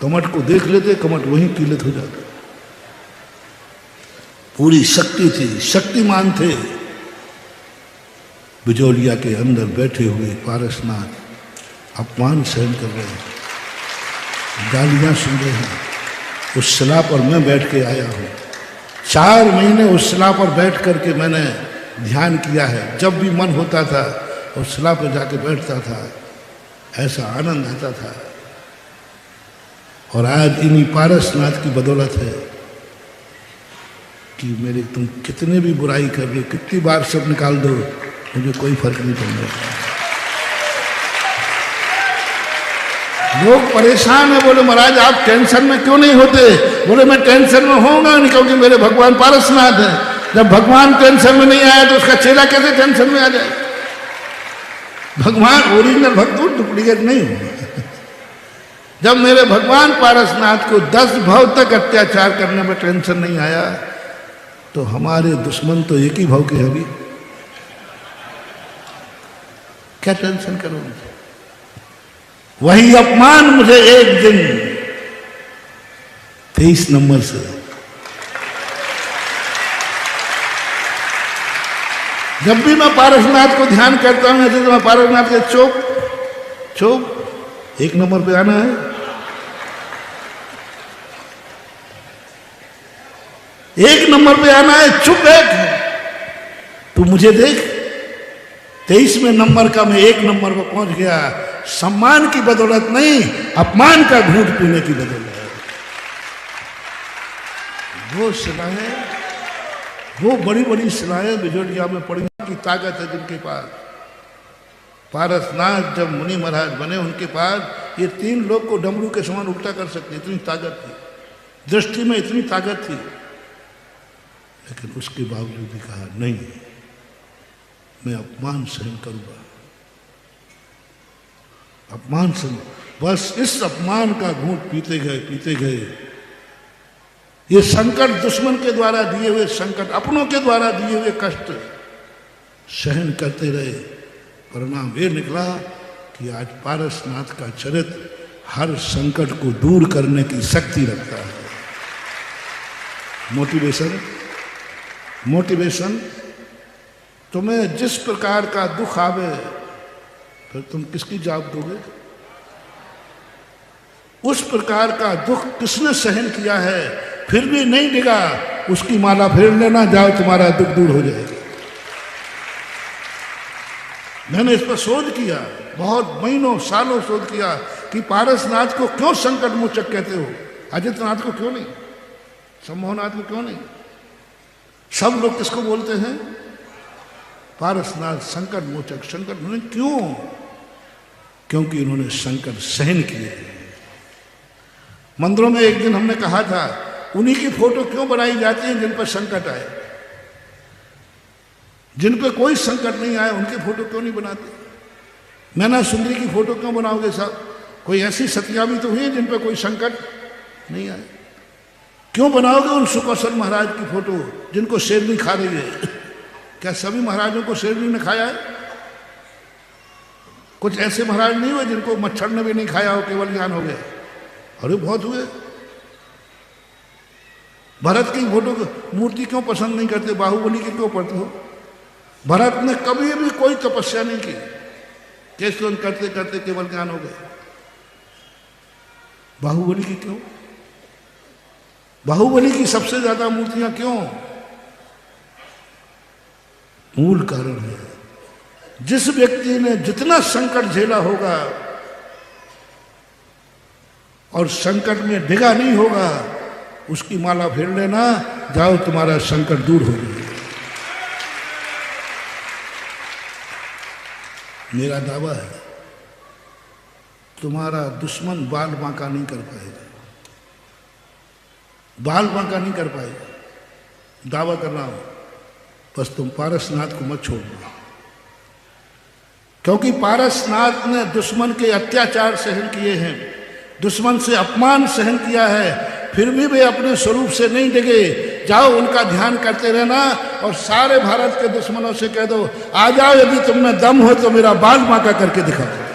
कमट को देख लेते, कमट वहीं कीलित हो जाता। पूरी शक्ति थी, शक्तिमान थे। बिजौलिया के अंदर बैठे हुए पारसनाथ अपमान सहन कर रहे हैं, गालियां सुन रहे हैं। उस शिला पर मैं बैठ के आया हूं। 4 महीने उस शिला पर बैठ करके मैंने ध्यान किया है। जब भी मन होता था उस शिला पर जाके बैठता था, ऐसा आनंद आता था। और आज इन्हीं पारसनाथ की बदौलत है कि मेरे तुम कितने भी बुराई कर रहे हो, कितनी बार सब निकाल दो, मुझे कोई फर्क नहीं पड़ रहा। लोग परेशान है, बोले महाराज आप टेंशन में क्यों नहीं होते? बोले मैं टेंशन में होऊंगा नहीं, क्योंकि मेरे भगवान पारसनाथ है। जब भगवान टेंशन में नहीं आया तो उसका चेला कैसे टेंशन में आ जाए? भगवान ओरिजिनल भक्त डुप्लीकेट नहीं हो। जब मेरे भगवान पारसनाथ को 10 भव तक अत्याचार करने में टेंशन नहीं आया, तो हमारे दुश्मन तो एक ही भव के हैं। अभी क्या टेंशन करोगे? वही अपमान मुझे एक दिन 23 नंबर से, जब भी मैं पारसनाथ को ध्यान करता हूं, ऐसे तो मैं पारसनाथ के चौक 1 नंबर पे आना है। 1 नंबर पे आना है, चुप बैठ, तू मुझे देख। 23वें नंबर का मैं 1 नंबर पर पहुंच गया। सम्मान की बदौलत नहीं, अपमान का घूंट पीने की बदौलत। वो शिलाएं, वो बड़ी बड़ी शिलाएं बिजौलिया में पड़ी की ताकत है जिनके पास। पारसनाथ जब मुनि महाराज बने, उनके पास ये 3 लोग को डमरू के समान उल्टा कर सकते, इतनी ताकत थी, दृष्टि में इतनी ताकत थी। लेकिन उसके बावजूद भी कहा नहीं, मैं अपमान सहन करूंगा, अपमान सहन। बस इस अपमान का घूंट पीते गए। ये संकट दुश्मन के द्वारा दिए हुए संकट, अपनों के द्वारा दिए हुए कष्ट सहन करते रहे। परिणाम ये निकला कि आज पारसनाथ का चरित्र हर संकट को दूर करने की शक्ति रखता है। मोटिवेशन तुम्हें जिस प्रकार का दुख आवे, फिर तुम किसकी जाप दोगे? उस प्रकार का दुख किसने सहन किया है, फिर भी नहीं डिगा, उसकी माला फेर लेना, जाओ तुम्हारा दुख दूर हो जाएगा। मैंने इस पर शोध किया, बहुत महीनों सालों शोध किया कि पारसनाथ को क्यों संकट मोचक कहते हो, आदित्यनाथ को क्यों नहीं, शंभुनाथ को क्यों नहीं? सब लोग किसको बोलते हैं? पारसनाथ संकट मोचक। संकट क्यों? क्योंकि उन्होंने संकट सहन किए। मंदिरों में एक दिन हमने कहा था, उन्हीं की फोटो क्यों बनाई जाती है जिन पर संकट आए? जिन पर कोई संकट नहीं आए उनकी फोटो क्यों नहीं बनाते? मैना सुंदरी की फोटो क्यों बनाओगे साहब? कोई ऐसी सतियां भी तो हुई जिन पर कोई संकट नहीं आए। क्यों बनाओगे उन सुकौशल महाराज की फोटो जिनको शेरनी खा रही है? क्या सभी महाराजों को शेरनी ने खाया है? कुछ ऐसे महाराज नहीं हुए जिनको मच्छर ने भी नहीं खाया हो, केवल ज्ञान हो गया? अरे बहुत हुए। भरत की फोटो मूर्ति क्यों पसंद नहीं करते? बाहुबली की क्यों पढ़ते हो? भरत ने कभी भी कोई तपस्या नहीं की, केशवन करते करते केवल ज्ञान हो गए। बाहुबली की क्यों? बाहुबली की सबसे ज्यादा मूर्तियां क्यों? मूल कारण है, जिस व्यक्ति ने जितना संकट झेला होगा और संकट में डिगा नहीं होगा, उसकी माला फेर लेना, जाओ तुम्हारा संकट दूर हो जाएगा। मेरा दावा है, तुम्हारा दुश्मन बाल बांका नहीं कर पाएगा, बाल बांका नहीं कर पाएगा। दावा कर रहा हूं, बस तुम पारसनाथ को मत छोड़ना, क्योंकि पारसनाथ ने दुश्मन के अत्याचार सहन किए हैं, दुश्मन से अपमान सहन किया है, फिर भी वे अपने स्वरूप से नहीं डिगे। जाओ उनका ध्यान करते रहना और सारे भारत के दुश्मनों से कह दो, आ जाओ, यदि तुम में दम हो तो मेरा बाल बांका करके दिखाओ।